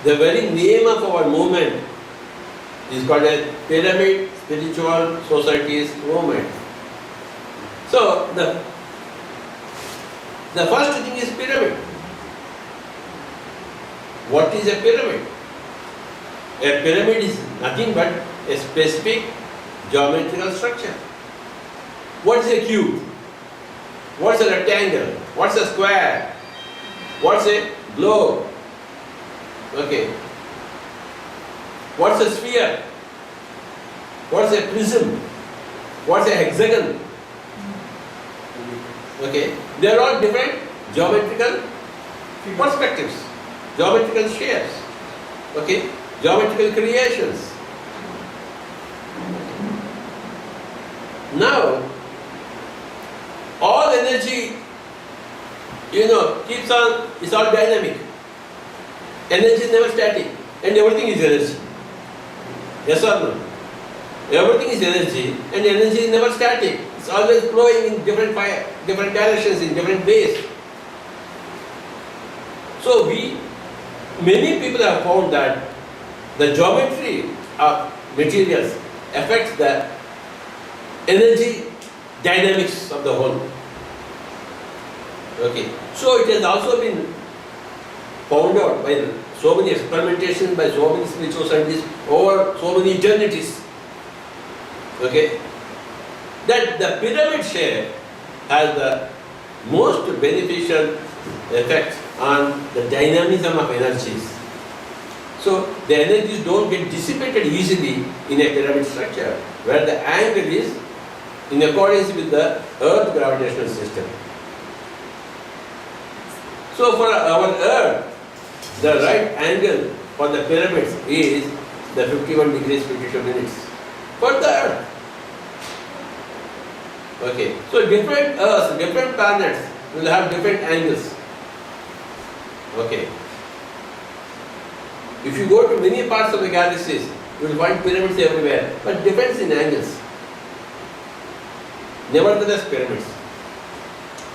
The very name of our movement is called a Pyramid Spiritual Societies Movement. So the first thing is pyramid. What is a pyramid? A pyramid is nothing but a specific geometrical structure. What is a cube? What's a rectangle? What's a square? What's a globe? Okay. What's a sphere? What's a prism? What's a hexagon? Okay. They are all different geometrical perspectives, geometrical shapes, okay, geometrical creations. Now, all energy, keeps on, it's all dynamic. Energy is never static, and everything is energy. Yes or no? Everything is energy, and energy is never static. It's always flowing in different directions, in different ways. So many people have found that the geometry of materials affects the energy dynamics of the whole. Okay. So it has also been found out by so many experimentations, by so many spiritual scientists over so many eternities. Okay. That the pyramid shape has the most beneficial effect on the dynamism of energies. So the energies don't get dissipated easily in a pyramid structure, where the angle is in accordance with the Earth gravitational system. So for our Earth, the right angle for the pyramids is the 51 degrees 52 minutes for the Earth. Okay, so different Earths, different planets will have different angles. Okay. If you go to many parts of the galaxies, you will find pyramids everywhere, but difference in angles. Nevertheless, pyramids.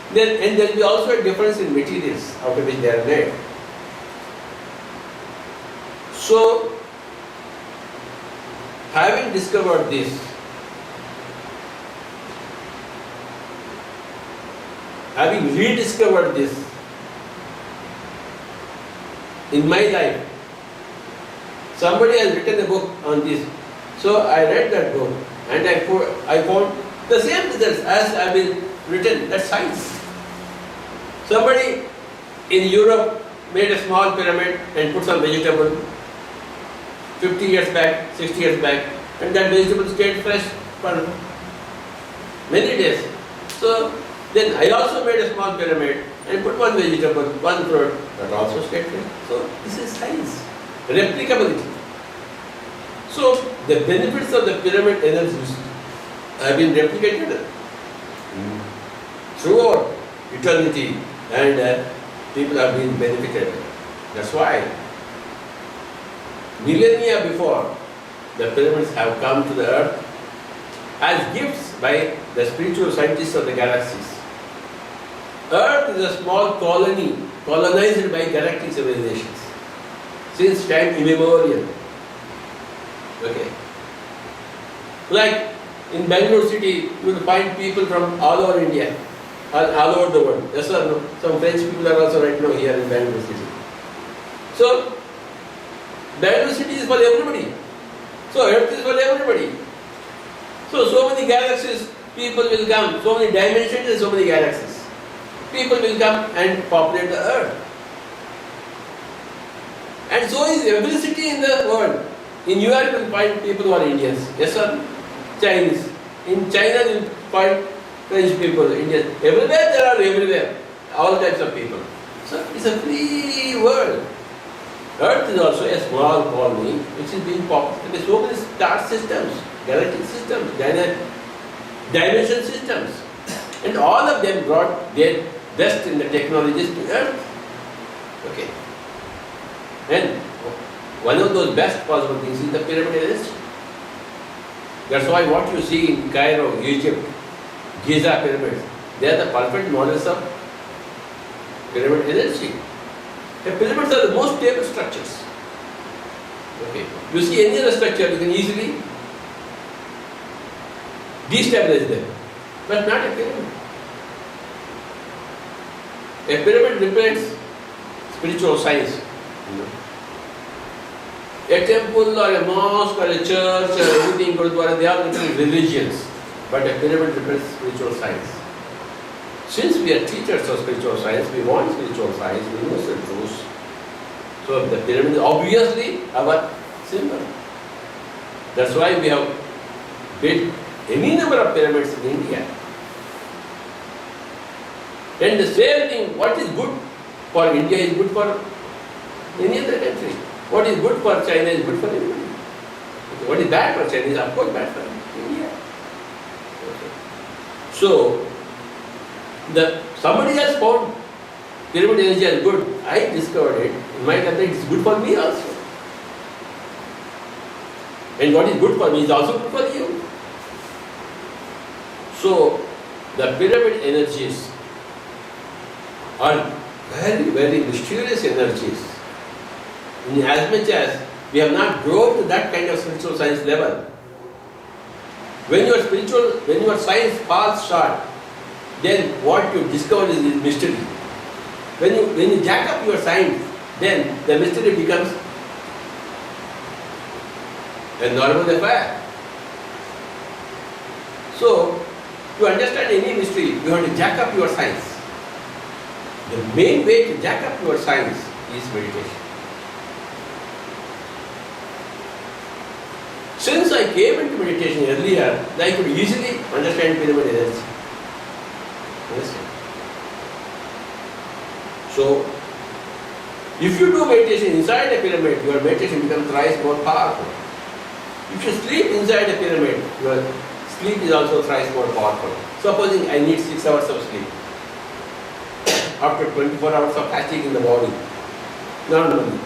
And there will be also a difference in materials out of which they are made. So, having discovered this, having rediscovered this in my life, somebody has written a book on this. So I read that book and I found the same results as have been written. That's science. Somebody in Europe made a small pyramid and put some vegetable 50 years back, 60 years back, and that vegetable stayed fresh for many days. So then I also made a small pyramid and put one vegetable, one fruit, that also stayed fresh. So this is science. Replicability. So the benefits of the pyramid energies have been replicated throughout eternity, and people have been benefited. That's why millennia before, the pyramids have come to the earth as gifts by the spiritual scientists of the galaxies. Earth is a small colony colonized by galactic civilizations since time immemorial. Okay. Like in Bangalore city, you will find people from all over India, all over the world. Yes or no? Some French people are also right now here in Bangalore city. So, Bangalore city is for everybody. So, Earth is for everybody. So many galaxies, people will come, so many dimensions and so many galaxies. People will come and populate the Earth. And so is every city in the world. In New York, you will find people who are Indians. Yes or no? Chinese. In China, you will find French people, Indians. Everywhere there are everywhere. All types of people. So it's a free world. Earth is also a small colony which is being populated by so many star systems, galactic systems, dimension systems. And all of them brought their best in the technologies to Earth. Okay. And one of those best possible things is the pyramid energy. That's why what you see in Cairo, Egypt, Giza pyramids, they are the perfect models of pyramid energy. The pyramids are the most stable structures. Okay. You see any other structure, you can easily destabilize them, but not a pyramid. A pyramid represents spiritual science. A temple or a mosque or a church or everything, Gurudwara, they are different religions, but a pyramid represents spiritual science. Since we are teachers of spiritual science, we want spiritual science, we must the truth. So the pyramid is obviously our symbol. That's why we have built any number of pyramids in India. And the same thing, what is good for India is good for any other country. What is good for China is good for everybody. What is bad for China is of course bad for India. Okay. So, somebody else found pyramid energy as good. I discovered it. In my country, it is good for me also. And what is good for me is also good for you. So, the pyramid energies are very, very mysterious energies. In as much as we have not grown to that kind of spiritual science level. When your science falls short, then what you discover is mystery. When you jack up your science, then the mystery becomes a normal affair. So, to understand any mystery, you have to jack up your science. The main way to jack up your science is meditation. Since I came into meditation earlier, I could easily understand pyramid energy. Understand? So, if you do meditation inside a pyramid, your meditation becomes thrice more powerful. If you sleep inside a pyramid, your sleep is also thrice more powerful. Supposing I need 6 hours of sleep. After 24 hours of fasting in the body, normally.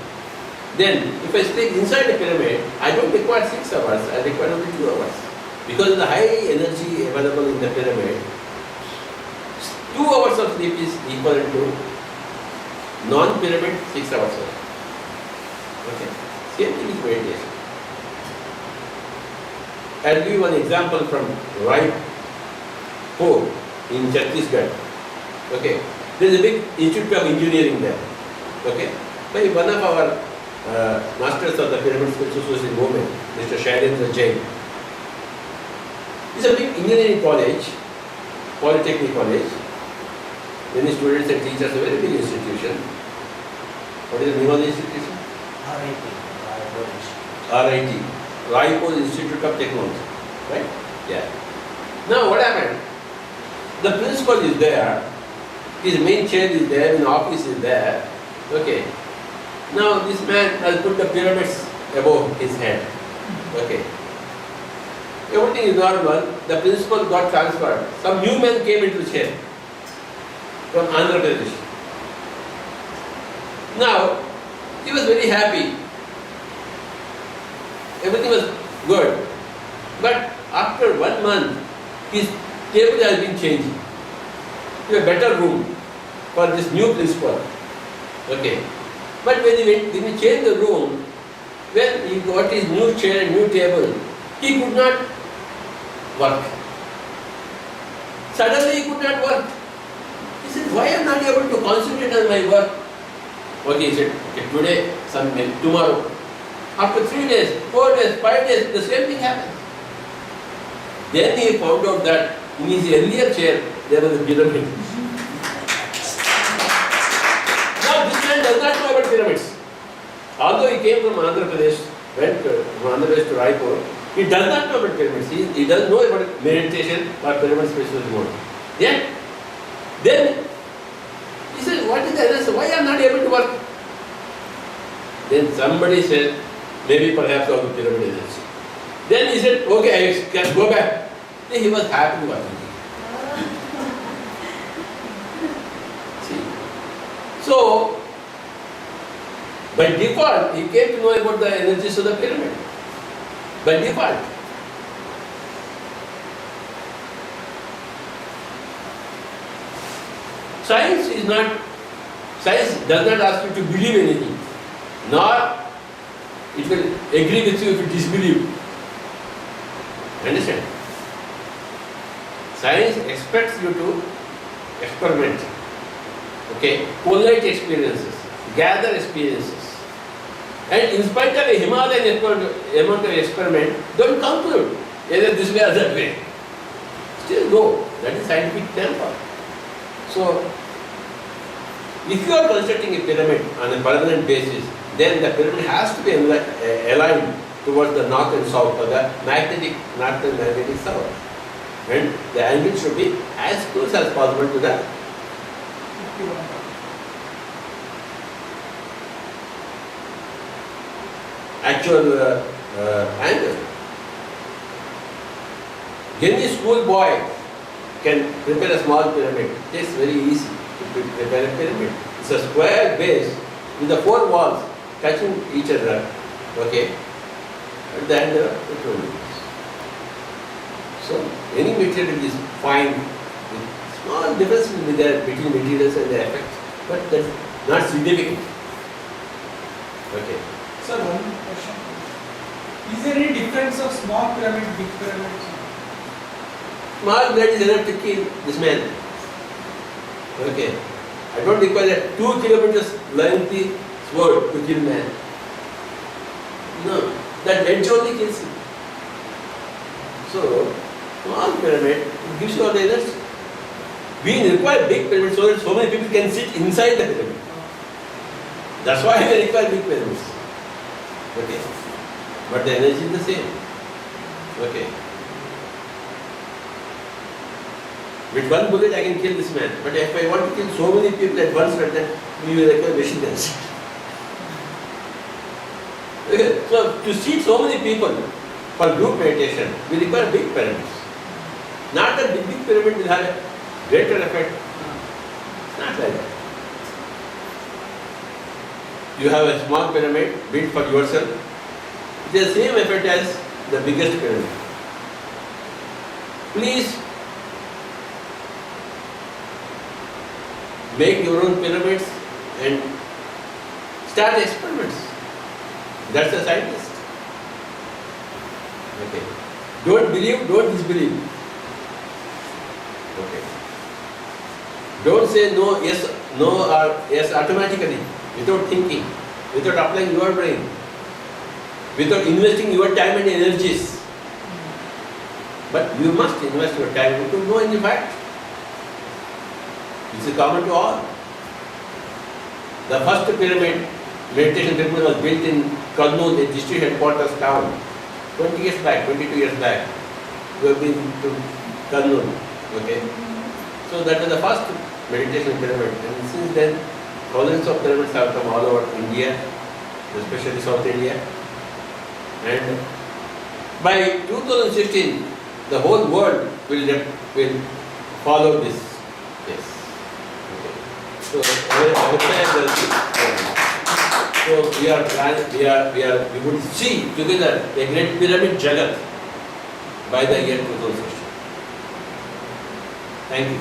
Then, if I sleep inside a pyramid, I don't require 6 hours, I require only 2 hours. Because of the high energy available in the pyramid, 2 hours of sleep is equal to non-pyramid 6 hours. Okay. Same thing is meditation. I'll give you one example from Raipur in Chhattisgarh. Okay. There is a big institute of engineering there. Okay. By one of our masters of the Pyramid Spiritual Society movement, Mr. Shailendra Jain. It's a big engineering college, polytechnic college. Many students and teachers, a very big institution. What is the name of the institution? RIT. Raipur Institute of Technology. Right? Yeah. Now what happened? The principal is there, his main chair is there, his office is there. Okay. Now this man has put the pyramids above his head. Okay. Everything is normal. The principal got transferred. Some new man came into the chair from Andhra Pradesh. Now, he was very happy. Everything was good. But after 1 month, his table has been changed to a better room for this new principal. Okay. But when he changed the room, when he got his new chair and new table, he could not work. Suddenly he could not work. He said, why am I not able to concentrate on my work? Okay, he said, okay, today, tomorrow. After 3 days, 4 days, 5 days, the same thing happened. Then he found out that in his earlier chair, there was a pyramid. Now this man does not know about pyramids. Although he came from Andhra Pradesh, went from Andhra Pradesh to Raipur, he does not know about pyramids. He doesn't know about meditation or pyramid spiritual mode. Yet, then he said, what is the answer? Why am I not able to work? Then somebody said, maybe perhaps on the pyramid energy. Then he said, okay, I can go back. Then he was happy working. See? So, by default, he came to know about the energies of the pyramid. By default. Science does not ask you to believe anything, nor It will agree with you if you disbelieve. Understand? Science expects you to experiment. Okay? Collate experiences, gather experiences. And in spite of a Himalayan amount of experiment, don't conclude either this way or that way. Still go. That is scientific temper. So, if you are constructing a pyramid on a permanent basis, then the pyramid has to be aligned towards the north and south, or the magnetic north and magnetic south. And the angle should be as close as possible to the actual angle. Any school boy can prepare a small pyramid. It is very easy to prepare a pyramid. It's a square base with the four walls touching each other. Okay, at the end of the pyramid. So any material is fine. Small difference will be there between materials and the effect, but that's not significant. Okay. Sir, one question. Is there any difference of small pyramid, big pyramid? Small blood is enough to kill this man. Okay. I don't require a 2 kilometers lengthy sword to kill man. No. That wedge only kills him. So, small pyramid gives you all the energy. We require big pyramid so that so many people can sit inside the pyramid. That's why we require big pyramids. Okay. But the energy is the same. Okay. With one bullet I can kill this man. But if I want to kill so many people at once, then we will require machine guns. Okay. So to seat so many people for group meditation, we require big pyramids. Not that the big pyramid will have a greater effect. It's not like that. You have a small pyramid built for yourself. It has the same effect as the biggest pyramid. Please make your own pyramids and start experiments. That's a scientist. Okay. Don't believe, don't disbelieve. Okay. Don't say no, yes, no, or yes automatically, without thinking, without applying your brain, without investing your time and energies. But you must invest your time to know any fact. This is common to all. The first pyramid, meditation pyramid, was built in Kurnool, the district headquarters town, 20 years back, 22 years back. We have been to Kurnool. Okay. So that was the first meditation pyramid. And since then, thousands of pyramids have come all over India, especially South India. And by 2016, the whole world will follow this. Yes. Okay. So we would see together a great pyramid jagat by the year 2016. Thank you.